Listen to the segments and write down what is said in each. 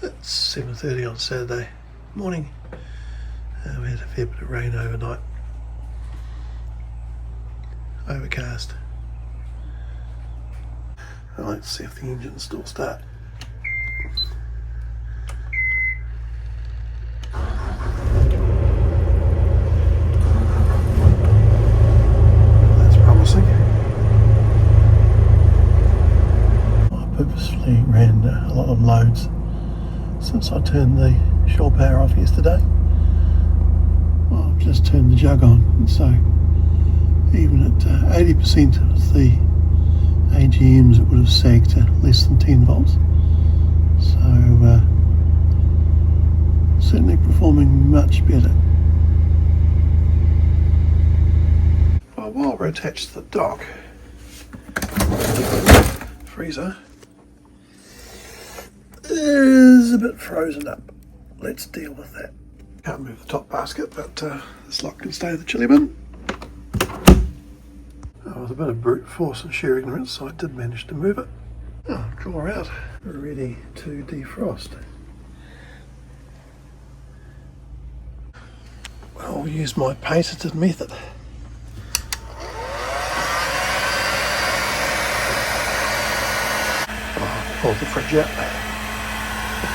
It's 7:30 on Saturday morning. We had a fair bit of rain overnight. Overcast. Let's see if the engine still starts. That's promising. I purposefully ran a lot of loads since I turned the shore power off yesterday. Well, I've just turned the jug on, and so even at 80% of the AGMs, it would have sagged to less than 10 volts. So certainly performing much better. Well, while we're attached to the dock, freezer is a bit frozen up. Let's deal with that. Can't move the top basket, but this lock can stay in the chili bin. With a bit of brute force and sheer ignorance, so I did manage to move it. Draw her out, ready to defrost. I'll use my patented method. Pull the fridge out.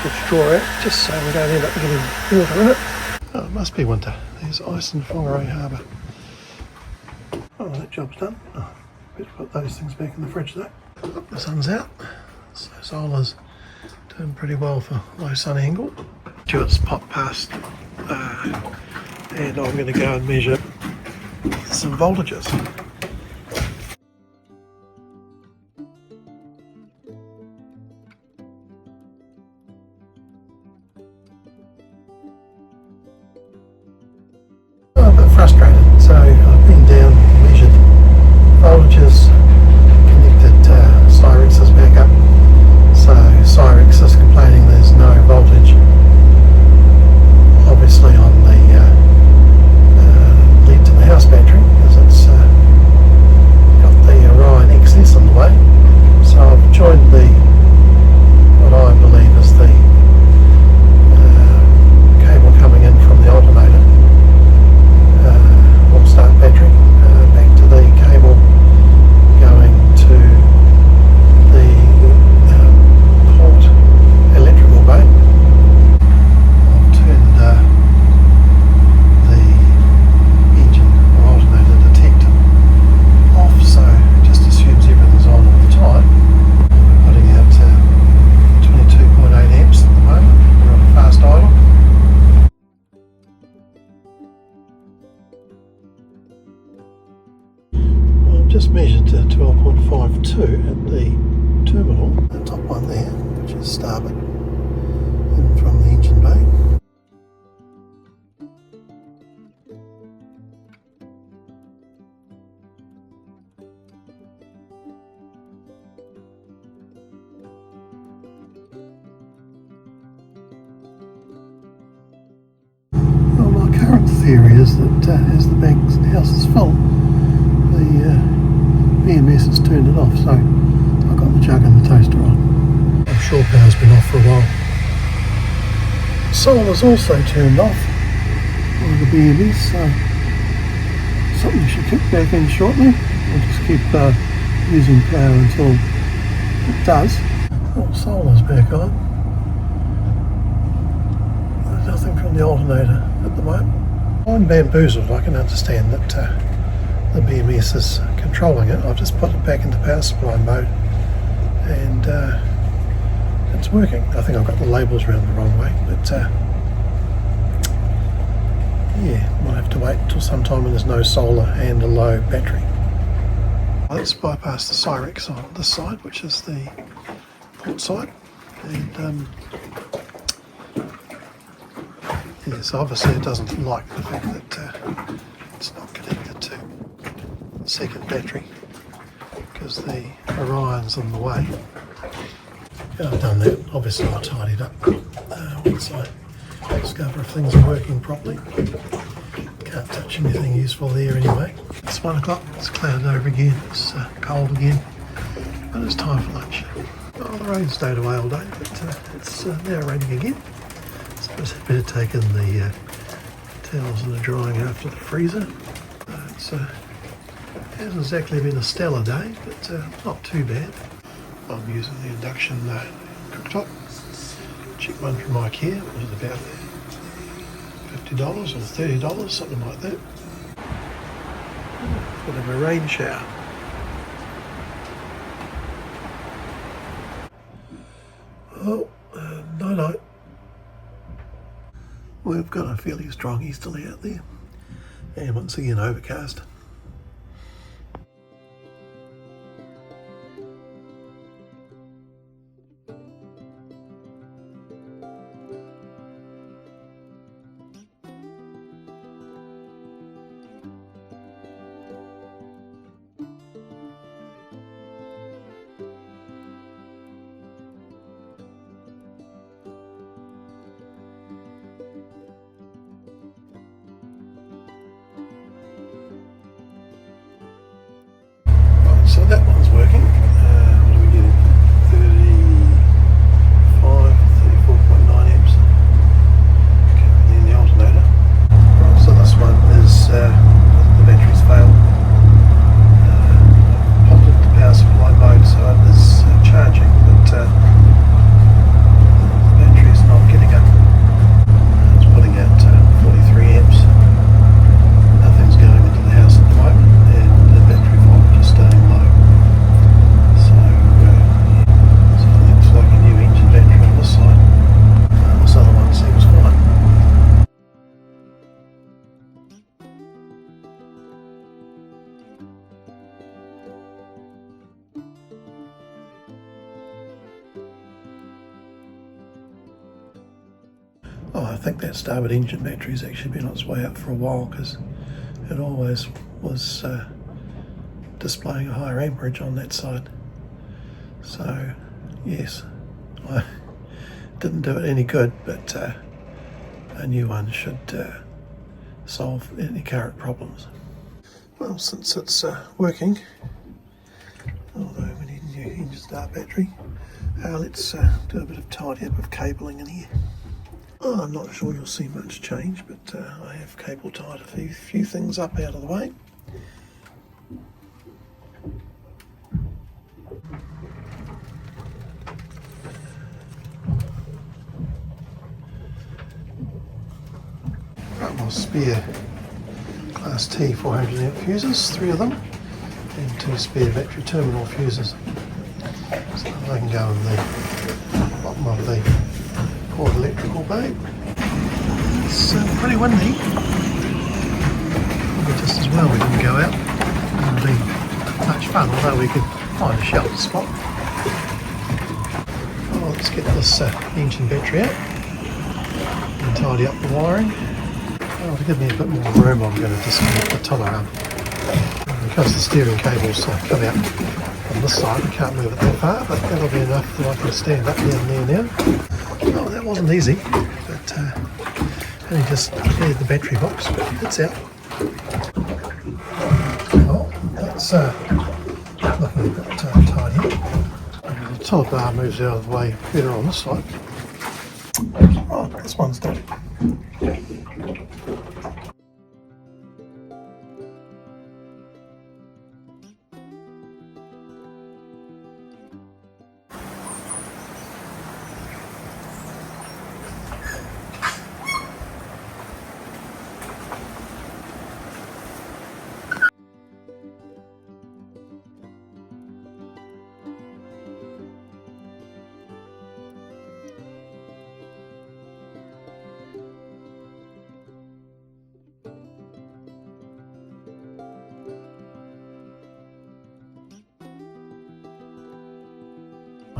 Put the drawer out, just so we don't end up getting water in it. Oh, it must be winter. There's ice in Whangarei Harbour. Oh, that job's done. Oh, better put those things back in the fridge though. The sun's out, so solar's doing pretty well for low sun angle. Stuart's popped past, and I'm going to go and measure some voltages. I'm a bit frustrated, so I've been down, measured voltages, connected Cyrex's back up. So Cyrex is complaining there's no voltage, obviously on the lead to the house battery, because it's got the Orion XS on the way. So I've joined the, what I believe is the cable coming in from the alternator, start battery, back to the cable going to the port electrical bay. I've turned the engine or alternator detector off, so it just assumes everything's on all the time. We're putting out 22.8 amps at the moment. We're on fast idle. Just measured to 12.52 at the terminal, the top one there, which is starboard, in from the engine bay. Well, my current theory is that as the house is full, the BMS has turned it off, so I've got the jug and the toaster on. I'm sure power's been off for a while. Solar's also turned off on the BMS, so something should kick back in shortly. I'll just keep using power until it does. Oh, solar's back on. There's nothing from the alternator at the moment. I'm bamboozled. I can understand that the BMS is controlling it. I've just put it back into power supply mode, and it's working. I think I've got the labels around the wrong way, but yeah, might have to wait until sometime when there's no solar and a low battery. Let's bypass the Cyrex on this side, which is the port side, and yes, obviously it doesn't like the fact that it's not connected to the second battery because the Orion's in the way. I've done that. Obviously I tidied up once I discover if things are working properly. Can't touch anything useful there anyway. It's 1 o'clock, it's clouded over again, it's cold again, but it's time for lunch. Oh, the rain stayed away all day, but it's now raining again. So I better taken the towels that are drying after the freezer. It hasn't exactly been a stellar day, but not too bad. I'm using the induction cooktop. Cheap one from IKEA. It was about $50 or $30, something like that. Bit of a rain shower. Oh, night. We've got a fairly strong easterly out there, and once again overcast. So that one's working. What are we getting? 34.9 amps. Currently in the alternator. Right, so this one is the battery's failed. Popped it to power supply mode, so it is charging, but the battery's not getting up. It's putting out 43 amps. Nothing's going into the house at the moment, and the battery voltage is staying low. So it looks like a new engine battery on this side. This other one seems fine. Oh, I think that starboard engine battery's actually been on its way up for a while, because it always was displaying a higher amperage on that side. So yes, I didn't do it any good, but a new one should solve any current problems. Well, since it's working, although we need a new engine start battery, let's do a bit of tidy up of cabling in here. Oh, I'm not sure you'll see much change, but I have cable tied a few things up out of the way. Got my spare Class T 400 amp fuses, 3 of them, and 2 spare battery terminal fuses. So they can go in the bottom of the port electrical bay. It's pretty windy. Probably just as well we didn't go out. It would be much fun, although we could find a shelter spot. Well, let's get this engine battery out and tidy up the wiring. Well, to give me a bit more room, I'm going to disconnect the Catamaran. Because the steering cable's come out on this side, I can't move it that far, but that'll be enough that I can stand up down there now. Oh, that wasn't easy, but only just cleared the battery box, but it's out. Well, that's looking a bit tidy. The top bar moves out of the way better on this side. Oh, this one's done.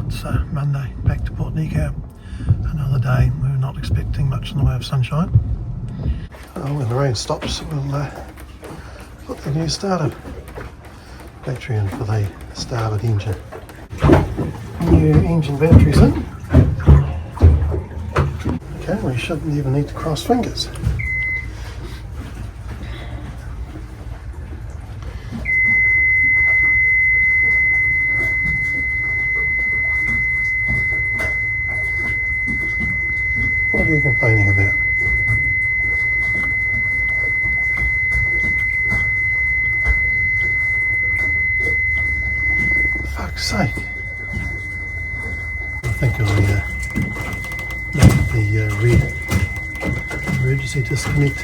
It's Monday, back to Port Nico. Another day. We were not expecting much in the way of sunshine. When the rain stops, we'll put the new starter battery in for the starboard engine. New engine batteries in. Okay, we shouldn't even need to cross fingers. are you complaining about? For fuck's sake. I think I made the red emergency disconnect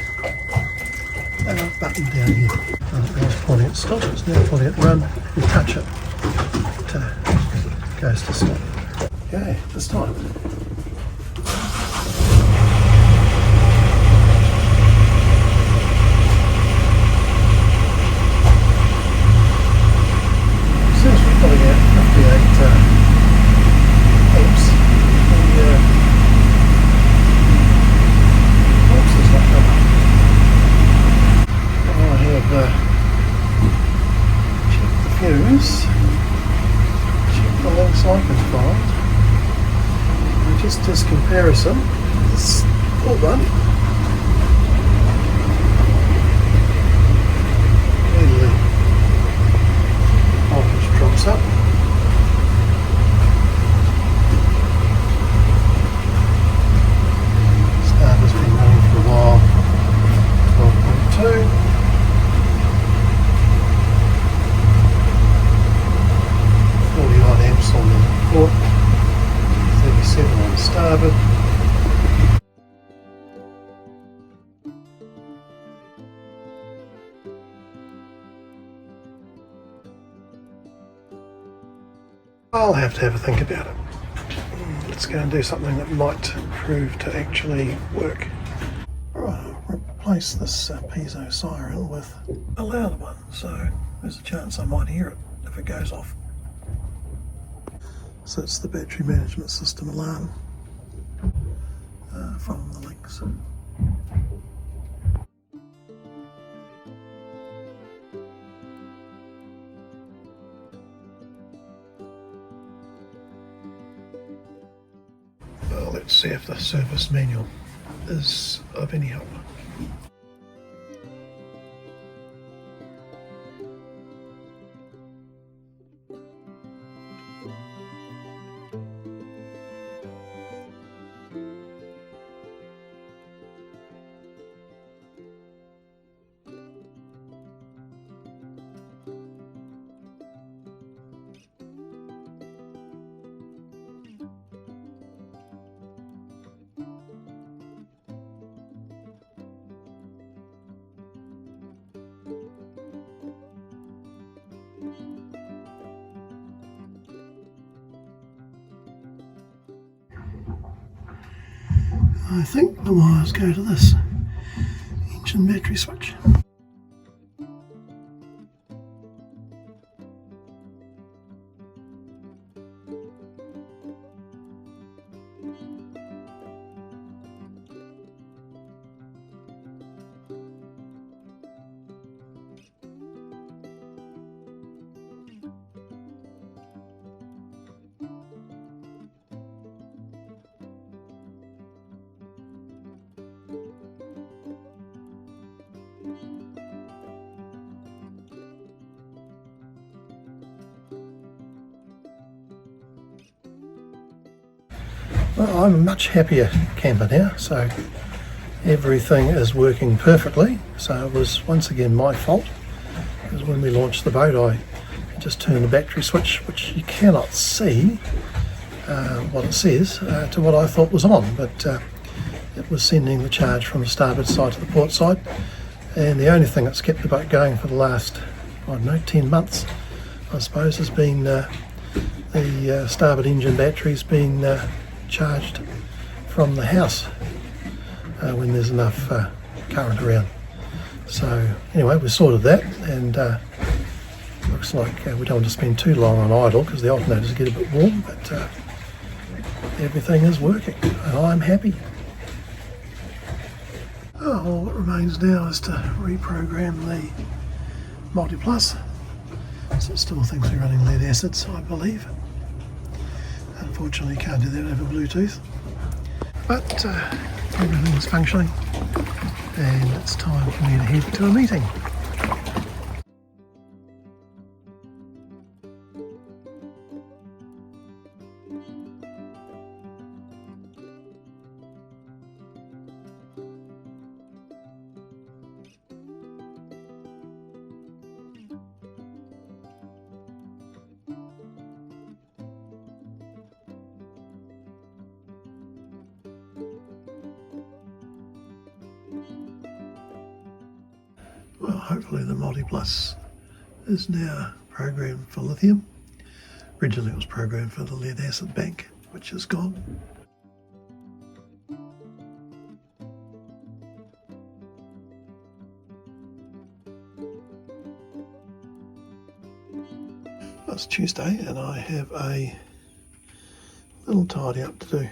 button down here. And it was pointing at stop, it's now pointing at run. You touch it, it goes to stop. Okay, this time. Since we're pulling out 58 amps, the box does not come up. I have checked the fuse, checked the Lynx icon file, and just as comparison, this old one immediately voltage drops up. Starter's been running for a while, 12.2. 40 amps on the port, 37 on the starboard. I'll have to have a think about it. Let's go and do something that might prove to actually work. Right, I'll replace this piezo siren with a louder one, so there's a chance I might hear it if it goes off. So it's the battery management system alarm from the Lynx. Well, let's see if the service manual is of any help. I think the wires go to this engine battery switch. Well, I'm a much happier camper now, so everything is working perfectly. So it was once again my fault, because when we launched the boat I just turned the battery switch, which you cannot see what it says, to what I thought was on, but it was sending the charge from the starboard side to the port side, and the only thing that's kept the boat going for the last, I don't know, 10 months I suppose has been the starboard engine batteries being charged from the house when there's enough current around. So anyway, we sorted that, and looks like we don't want to spend too long on idle because the alternators get a bit warm, but everything is working and I'm happy. Oh, all that remains now is to reprogram the Multiplus. So it still thinks we're running lead acids, I believe. Unfortunately, can't do that over Bluetooth. But everything's functioning, and it's time for me to head to a meeting. Well, hopefully the Multiplus is now programmed for lithium. Originally it was programmed for the lead acid bank, which is gone. It's Tuesday and I have a little tidy up to do.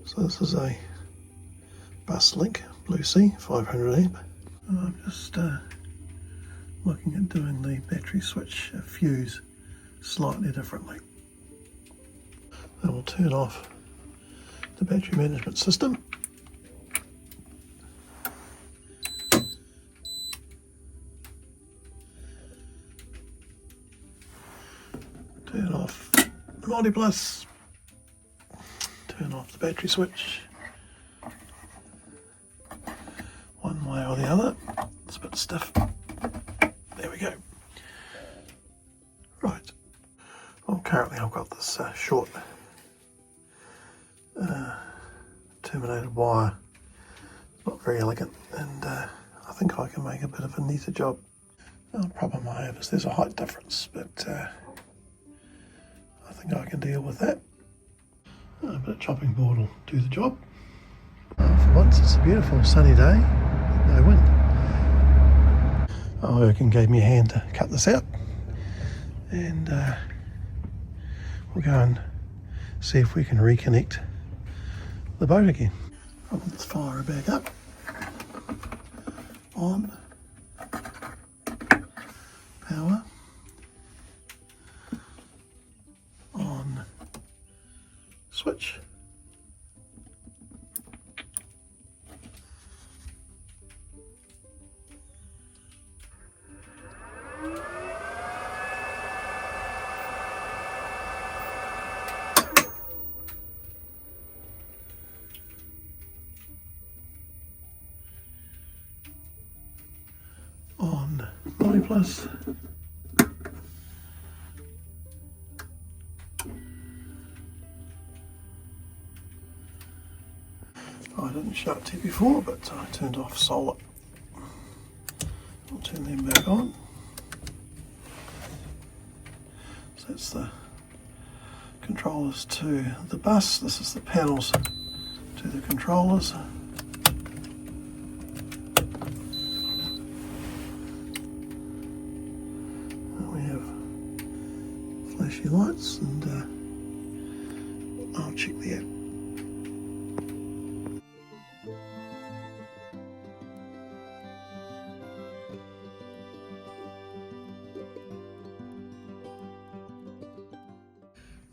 So this is a bus link, Blue Sea, 500 amp. I'm just looking at doing the battery switch fuse slightly differently. Then we'll turn off the battery management system. Turn off the Multiplus. Turn off the battery switch. One way or the other. It's a bit stiff. There we go. Right. Well, currently I've got this short terminated wire. Not very elegant, and I think I can make a bit of a neater job. The problem I have is there's a height difference, but I think I can deal with that. A bit of chopping board will do the job. For once it's a beautiful sunny day, no wind. Erkin gave me a hand to cut this out, and we'll go and see if we can reconnect the boat again. Let's fire her back up. On. Power. On. Switch. On Multiplus. I didn't show it to you before, but I turned off solar. I'll turn them back on. So that's the controllers to the bus. This is the panels to the controllers. We have flashy lights, and I'll check the app.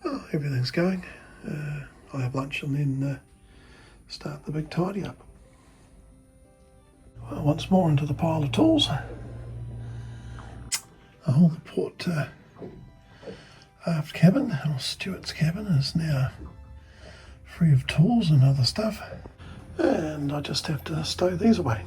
Oh, everything's going. I'll have lunch and then start the big tidy up. Well, once more into the pile of tools. Oh, the port aft cabin, or steward's cabin, is now free of tools and other stuff, and I just have to stow these away.